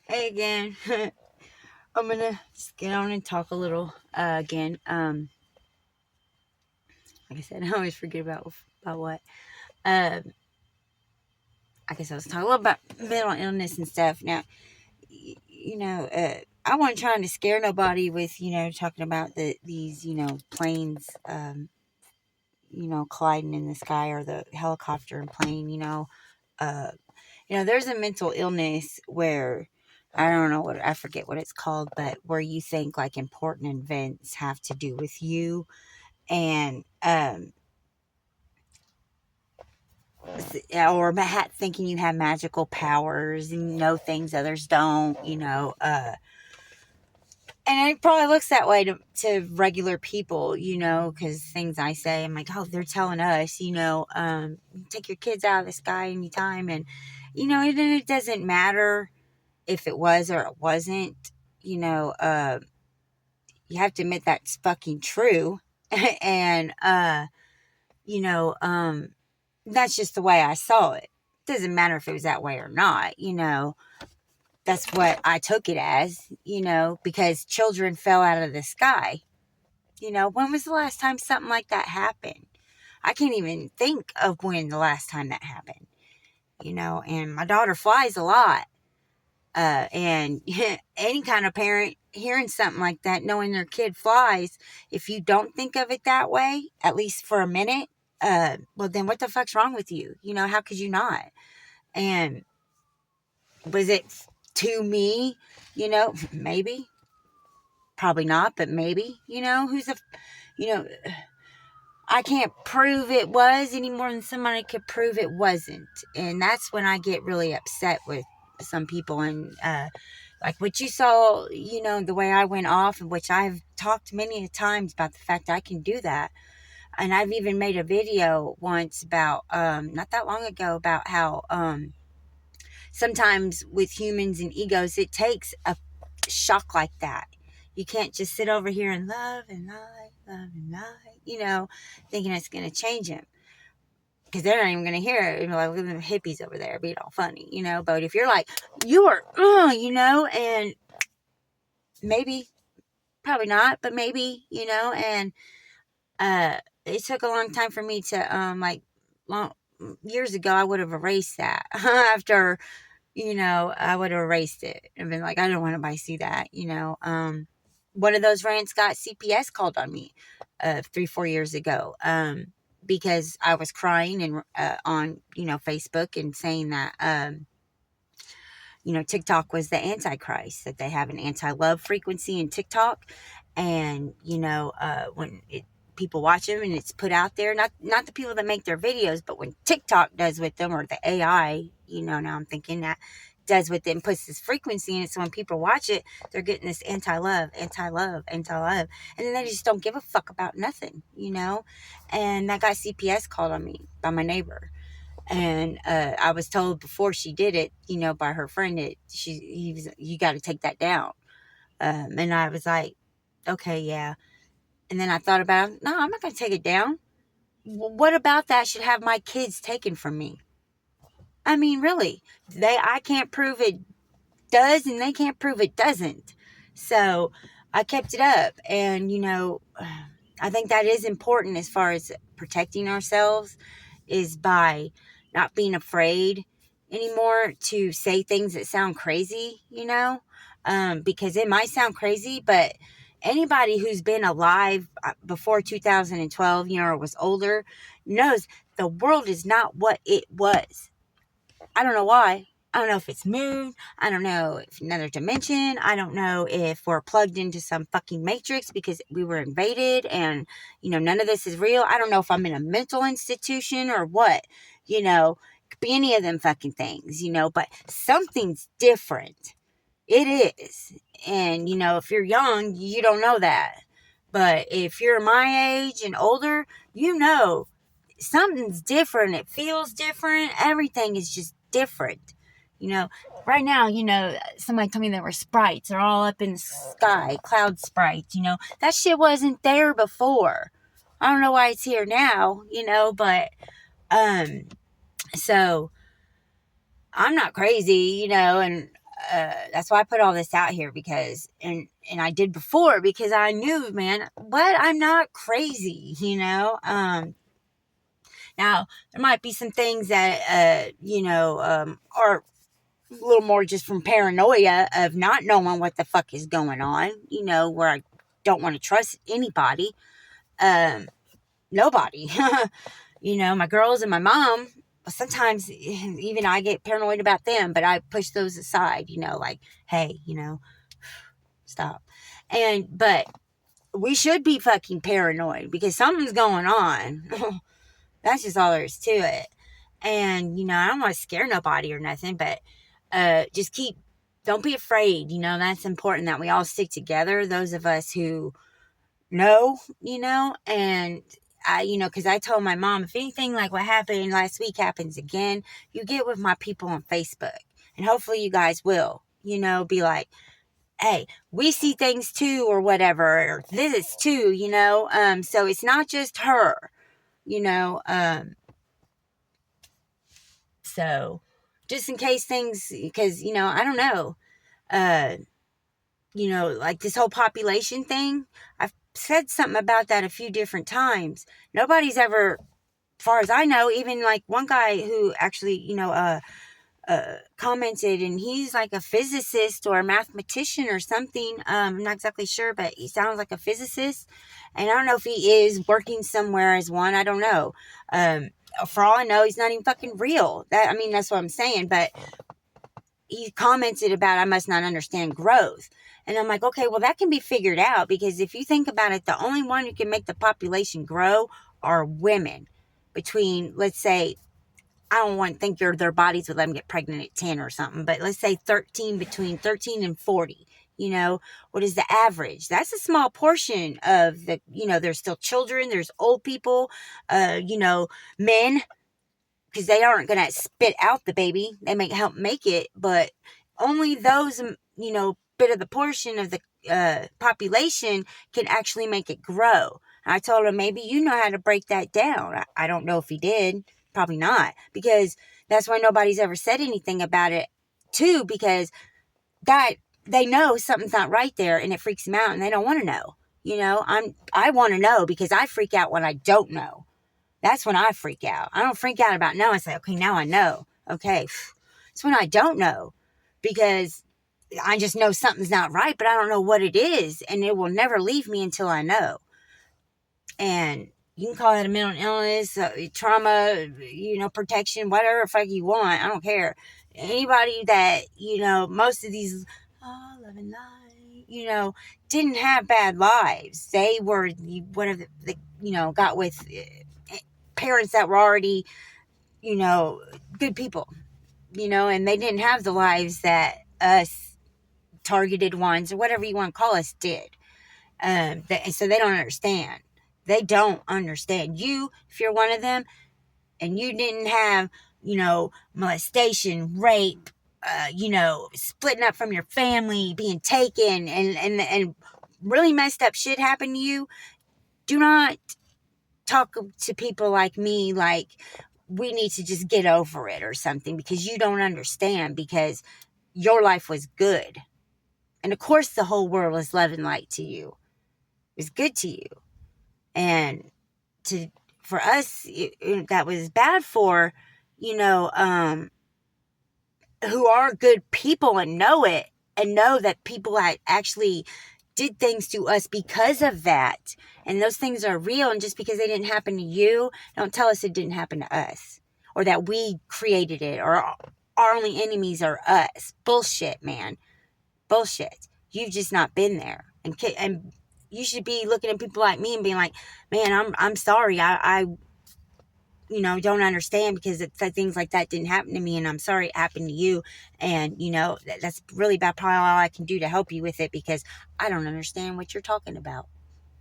Hey again. I'm gonna just get on and talk a little again. Like I said, I always forget about what. Um, I guess I was talking a little about mental illness and stuff. Now, I wasn't trying to scare nobody with talking about these planes colliding in the sky, or the helicopter and plane. Uh, there's a mental illness where I don't know I forget what it's called, but where you think like important events have to do with you, and or thinking you have magical powers and know things others don't, and it probably looks that way to regular people, because things I say, I'm like, oh, they're telling us, take your kids out of the sky anytime, and it doesn't matter if it was or it wasn't, you have to admit that's fucking true. And, you know, um, that's just the way I saw it. Doesn't matter if it was that way or not, that's what I took it as, because children fell out of the sky. When was the last time something like that happened? I can't even think of when the last time that happened, and my daughter flies a lot. And any kind of parent hearing something like that, knowing their kid flies, if you don't think of it that way, at least for a minute, well, then what the fuck's wrong with you? How could you not? And was it to me? Maybe, probably not, but maybe, you know, I can't prove it was any more than somebody could prove it wasn't. And that's when I get really upset with some people. And, like what you saw, the way I went off, which I've talked many times about the fact I can do that. And I've even made a video once about, not that long ago, about how, sometimes with humans and egos, it takes a shock like that. You can't just sit over here and love and lie, love and lie, thinking it's going to change him. Because they're not even going to hear it. Like, look at the hippies over there being all funny, But if you're like, you are, and maybe, probably not, but maybe, and it took a long time for me to, years ago, I would have erased that. After, I would have erased it and been like, I don't want anybody to see that, one of those rants got CPS called on me 3-4 years ago, because I was crying and on Facebook, and saying that TikTok was the antichrist, that they have an anti-love frequency in TikTok, and when people watch them and it's put out there, not the people that make their videos, but when TikTok does with them, or the AI, now I'm thinking that does with them, puts this frequency in it, so when people watch it, they're getting this anti-love, and then they just don't give a fuck about nothing, and that got CPS called on me by my neighbor. And I was told before she did it, by her friend, that you got to take that down. And I was like, okay, yeah. And then I thought about it. No, I'm not going to take it down. What about that should have my kids taken from me? I mean, really, I can't prove it does, and they can't prove it doesn't. So I kept it up, and I think that is important as far as protecting ourselves, is by not being afraid anymore to say things that sound crazy, because it might sound crazy, but anybody who's been alive before 2012, or was older, knows the world is not what it was. I don't know why. I don't know if it's moved. I don't know if another dimension. I don't know if we're plugged into some fucking matrix because we were invaded and, none of this is real. I don't know if I'm in a mental institution or what, could be any of them fucking things, but something's different. It is. And, if you're young, you don't know that. But if you're my age and older, something's different. It feels different. Everything is just different. Right now, somebody told me there were sprites. They're all up in the sky, cloud sprites, that shit wasn't there before. I don't know why it's here now, but, so I'm not crazy, and that's why I put all this out here, because, and I did before, because I knew, man, but I'm not crazy, now there might be some things that, are a little more just from paranoia of not knowing what the fuck is going on, where I don't want to trust anybody, nobody, my girls and my mom. Sometimes even I get paranoid about them, but I push those aside, like, hey, stop. But we should be fucking paranoid because something's going on. That's just all there is to it. And, I don't want to scare nobody or nothing, but just don't be afraid. That's important that we all stick together. Those of us who know, and because I told my mom, if anything like what happened last week happens again, you get with my people on Facebook, and hopefully you guys will, be like, hey, we see things too, or whatever, or this too, so it's not just her, so just in case things, because, I don't know, like this whole population thing, I've said something about that a few different times. Nobody's ever, as far as I know, even like one guy who actually, commented, and he's like a physicist or a mathematician or something. I'm not exactly sure, but he sounds like a physicist. And I don't know if he is working somewhere as one. I don't know. For all I know, he's not even fucking real. That's what I'm saying. But he commented about, I must not understand growth. And I'm like, okay, well, that can be figured out, because if you think about it, the only one who can make the population grow are women. Between, let's say, I don't want to think their bodies would let them get pregnant at 10 or something, but let's say between 13 and 40, what is the average? That's a small portion of the, there's still children, there's old people, men, because they aren't going to spit out the baby. They may help make it, but only those, bit of the portion of the population can actually make it grow. I told him, maybe you know how to break that down. I don't know if he did. Probably not, because that's why nobody's ever said anything about it too, because that they know something's not right there, and it freaks them out, and they don't want to know. I want to know, because I freak out when I don't know. That's when I freak out. I don't freak out about knowing. I say, okay, now I know. Okay. It's when I don't know, because I just know something's not right, but I don't know what it is. And it will never leave me until I know. And you can call it a mental illness, trauma, protection, whatever the fuck you want. I don't care. Anybody that, most of these, love and light, didn't have bad lives. They were one of the got with parents that were already, good people, and they didn't have the lives that us targeted ones, or whatever you want to call us, did. And so they don't understand. They don't understand. You, if you're one of them, and you didn't have, molestation, rape, splitting up from your family, being taken, and really messed up shit happen to you, do not talk to people like me like we need to just get over it or something, because you don't understand, because your life was good. And of course the whole world was love and light to you. It was good to you. And for us, that was bad for, who are good people and know it, and know that people actually did things to us because of that. And those things are real. And just because they didn't happen to you, don't tell us it didn't happen to us, or that we created it, or our only enemies are us. Bullshit, man. Bullshit. You've just not been there. And you should be looking at people like me and being like, man, I'm sorry. I don't understand, because things like that didn't happen to me, and I'm sorry it happened to you. And, that's really about probably all I can do to help you with it, because I don't understand what you're talking about.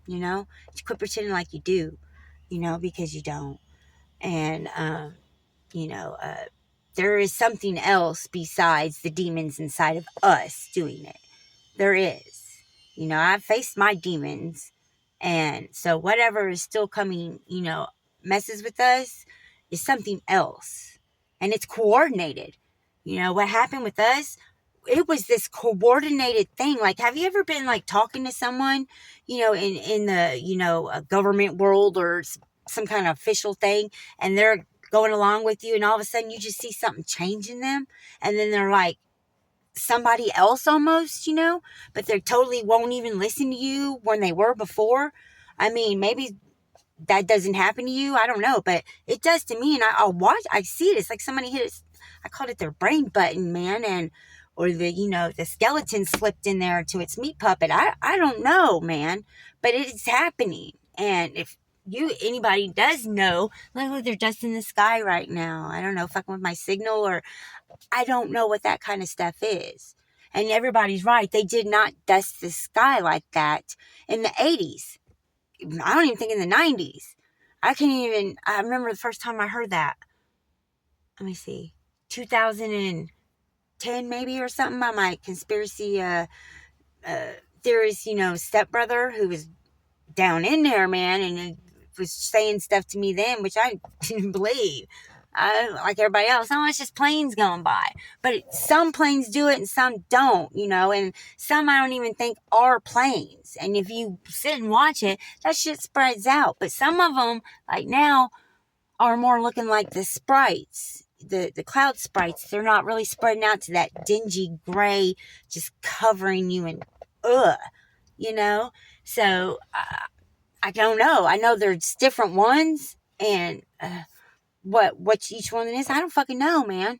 Just quit pretending like you do, because you don't. And, there is something else besides the demons inside of us doing it. There is. I've faced my demons. And so whatever is still coming, messes with us is something else. And it's coordinated. What happened with us it was this coordinated thing. Like, have you ever been like talking to someone, in the, government world or some kind of official thing, and they're going along with you, and all of a sudden you just see something change in them, and then they're like somebody else almost, but they totally won't even listen to you when they were before. I mean, maybe that doesn't happen to you. I don't know, but it does to me. And I'll watch, I see it. It's like somebody hit it. I called it their brain button, man. Or the skeleton slipped in there to its meat puppet. I don't know, man, but it's happening. And if anybody does know, like, look, they're just in the sky right now. I don't know, fucking with my signal, or I don't know what that kind of stuff is. And everybody's right. They did not dust the sky like that in the 80s. I don't even think in the 90s. I remember the first time I heard that. Let me see. 2010 maybe or something, by my conspiracy theorist, stepbrother, who was down in there, man, and it was saying stuff to me then, which I didn't believe. Like everybody else, it's just planes going by. But some planes do it and some don't, and some I don't even think are planes. And if you sit and watch it, that shit spreads out. But some of them, like now, are more looking like the sprites, the cloud sprites. They're not really spreading out to that dingy gray, just covering you in So I don't know. I know there's different ones, and what each one is, I don't fucking know, man.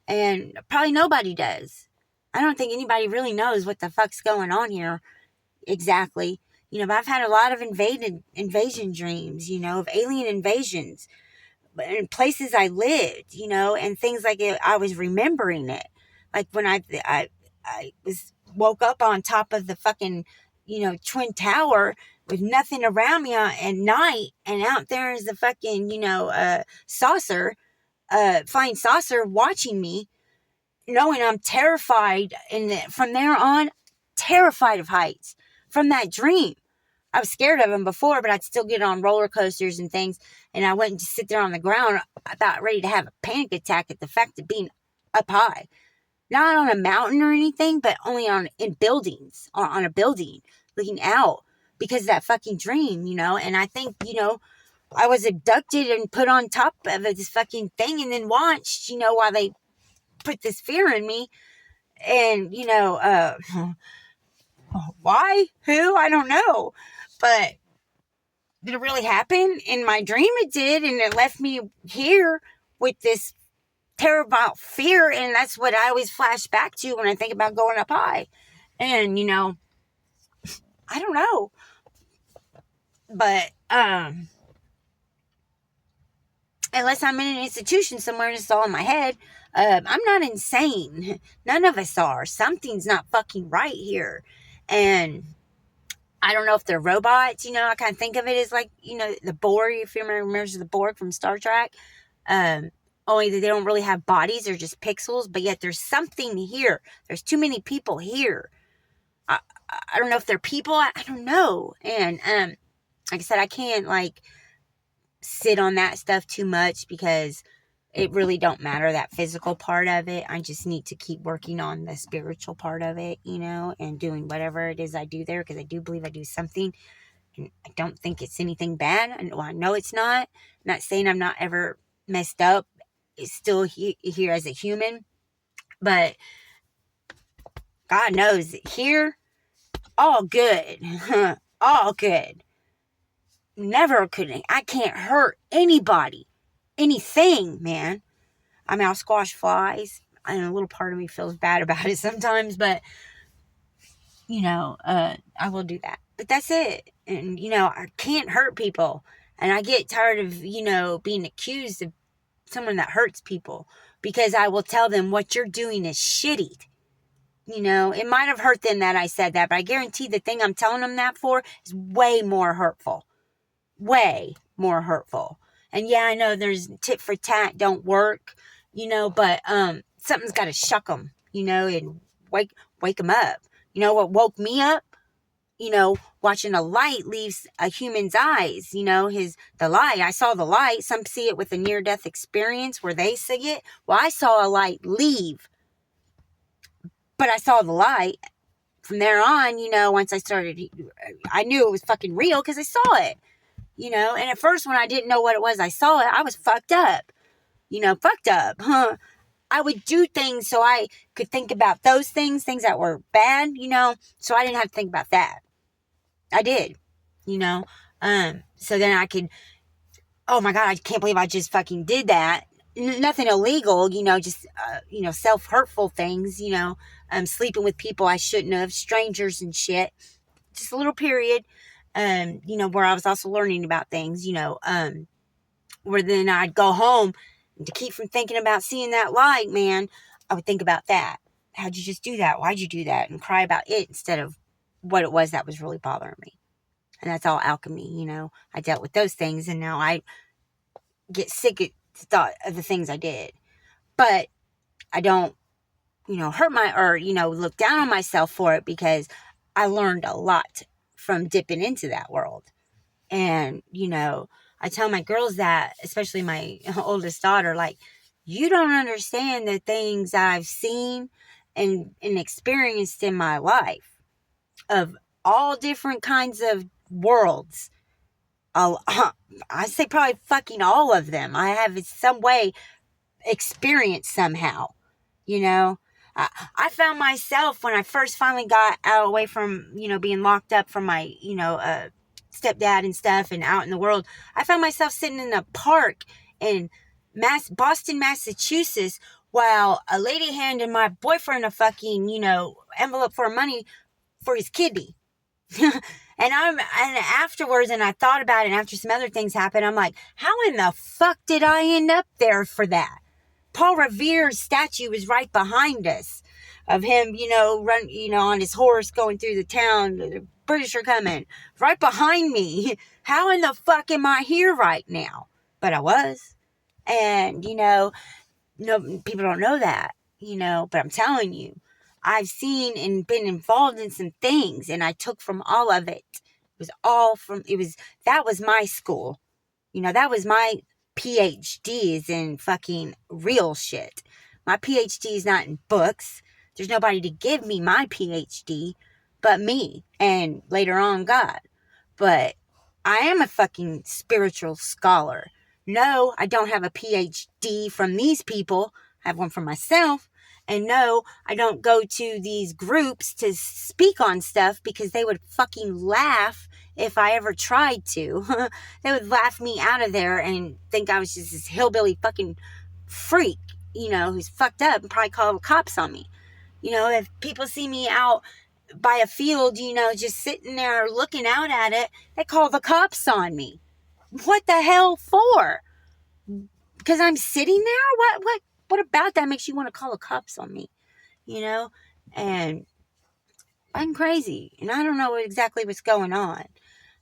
And probably nobody does. I don't think anybody really knows what the fuck's going on here exactly. But I've had a lot of invasion dreams, of alien invasions in places I lived, and things like it. I was remembering it. Like when I woke up on top of the fucking, Twin Tower with nothing around me at night, and out there is the fucking, saucer, flying saucer watching me, knowing I'm terrified, and from there on, terrified of heights from that dream. I was scared of them before, but I'd still get on roller coasters and things, and I wouldn't just sit there on the ground about ready to have a panic attack at the fact of being up high. Not on a mountain or anything, but only in buildings, on a building, looking out, because of that fucking dream, and I think, I was abducted and put on top of this fucking thing and then watched, while they put this fear in me, and, why? Who? I don't know, but did it really happen? In my dream it did, and it left me here with this terrible fear, and that's what I always flash back to when I think about going up high. And I don't know, but unless I'm in an institution somewhere and it's all in my head, I'm not insane. None of us are. Something's not fucking right here. And I don't know if they're robots, I kind of think of it as like, the Borg, if you remember the Borg from Star Trek. Only that they don't really have bodies, they're just pixels, but yet there's something here. There's too many people here. I don't know if they're people, I don't know. And like I said, I can't like sit on that stuff too much because it really don't matter, that physical part of it. I just need to keep working on the spiritual part of it, and doing whatever it is I do there, because I do believe I do something, and I don't think it's anything bad. I know it's not. I'm not saying I'm not ever messed up. It's still here as a human, but God knows here, all good, all good. Never I can't hurt anybody, anything, man. I mean, I'll squash flies, and a little part of me feels bad about it sometimes, but I will do that. But that's it. And I can't hurt people, and I get tired of being accused of someone that hurts people, because I will tell them what you're doing is shitty. It might have hurt them that I said that, but I guarantee the thing I'm telling them that for is way more hurtful. Way more hurtful. And yeah, I know there's tit for tat don't work, but something's got to shuck them, and wake them up. What woke me up? Watching a light leaves a human's eyes, the light. I saw the light. Some see it with a near-death experience where they see it. Well, I saw a light leave But I saw the light. From there on, once I knew it was fucking real because I saw it, and at first when I didn't know what it was, I saw it, I was fucked up, fucked up, huh? I would do things so I could think about those things that were bad, so I didn't have to think about that. I did, so then I could, oh my God, I can't believe I just fucking did that. Nothing illegal, just, self-hurtful things, sleeping with people I shouldn't have, strangers and shit. Just a little period, where I was also learning about things, where then I'd go home and to keep from thinking about seeing that light, man, I would think about that. How'd you just do that? Why'd you do that? And cry about it instead of what it was that was really bothering me. And that's all alchemy, I dealt with those things and now I get sick at the thought of the things I did. But I don't, hurt look down on myself for it because I learned a lot from dipping into that world. And, I tell my girls that, especially my oldest daughter, like, you don't understand the things I've seen and experienced in my life of all different kinds of worlds. I say probably fucking all of them. I have in some way experienced somehow, I found myself when I first finally got out away from, being locked up from my, stepdad and stuff and out in the world. I found myself sitting in a park in Boston, Massachusetts, while a lady handed my boyfriend a fucking, envelope for money for his kidney. And afterwards, and I thought about it, and after some other things happened, I'm like, how in the fuck did I end up there for that? Paul Revere's statue was right behind us of him, on his horse going through the town. The British are coming right behind me. How in the fuck am I here right now? But I was. And, no, people don't know that, but I'm telling you, I've seen and been involved in some things and I took from all of it. That was my school. That was my PhD is in fucking real shit. My PhD is not in books. There's nobody to give me my PhD but me and later on God. But I am a fucking spiritual scholar. No, I don't have a PhD from these people. I have one from myself. And no, I don't go to these groups to speak on stuff because they would fucking laugh if I ever tried to. They would laugh me out of there and think I was just this hillbilly fucking freak, who's fucked up and probably call the cops on me. If people see me out by a field, just sitting there looking out at it, they call the cops on me. What the hell for? Because I'm sitting there? What about that makes you want to call the cops on me? And I'm crazy. And I don't know exactly what's going on.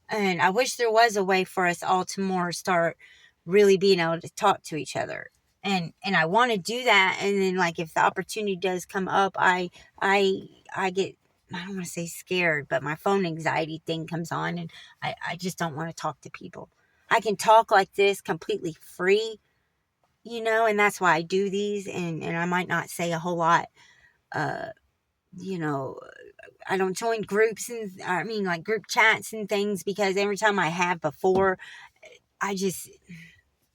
And I wish there was a way for us all to more start really being able to talk to each other. And I want to do that. And then, like, if the opportunity does come up, I get, I don't want to say scared, but my phone anxiety thing comes on and I just don't want to talk to people. I can talk like this completely free, and that's why I do these. And I might not say a whole lot, I don't join groups like group chats and things because every time I have before, I just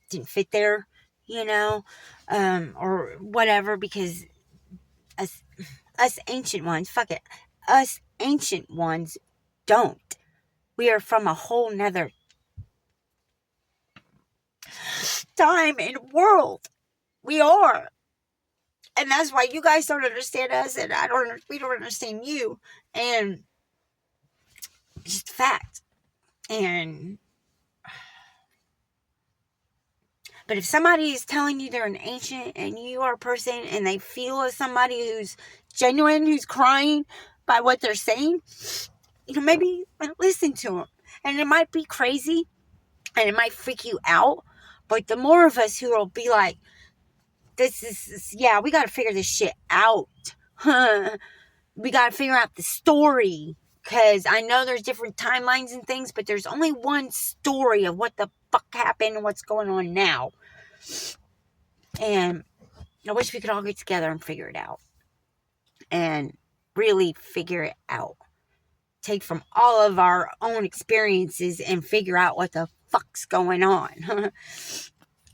didn't fit there, or whatever, because us ancient ones, fuck it, us ancient ones don't. We are from a whole nother time and world. We are. And that's why you guys don't understand us and we don't understand you. And it's just a fact. But if somebody is telling you they're an ancient and you are a person and they feel as somebody who's genuine, who's crying by what they're saying, maybe listen to them. And it might be crazy and it might freak you out. But the more of us who will be like, we got to figure this shit out. We got to figure out the story. Because I know there's different timelines and things, but there's only one story of what the fuck happened and what's going on now. And I wish we could all get together and figure it out. and really figure it out. Take from all of our own experiences and figure out what the fuck's going on.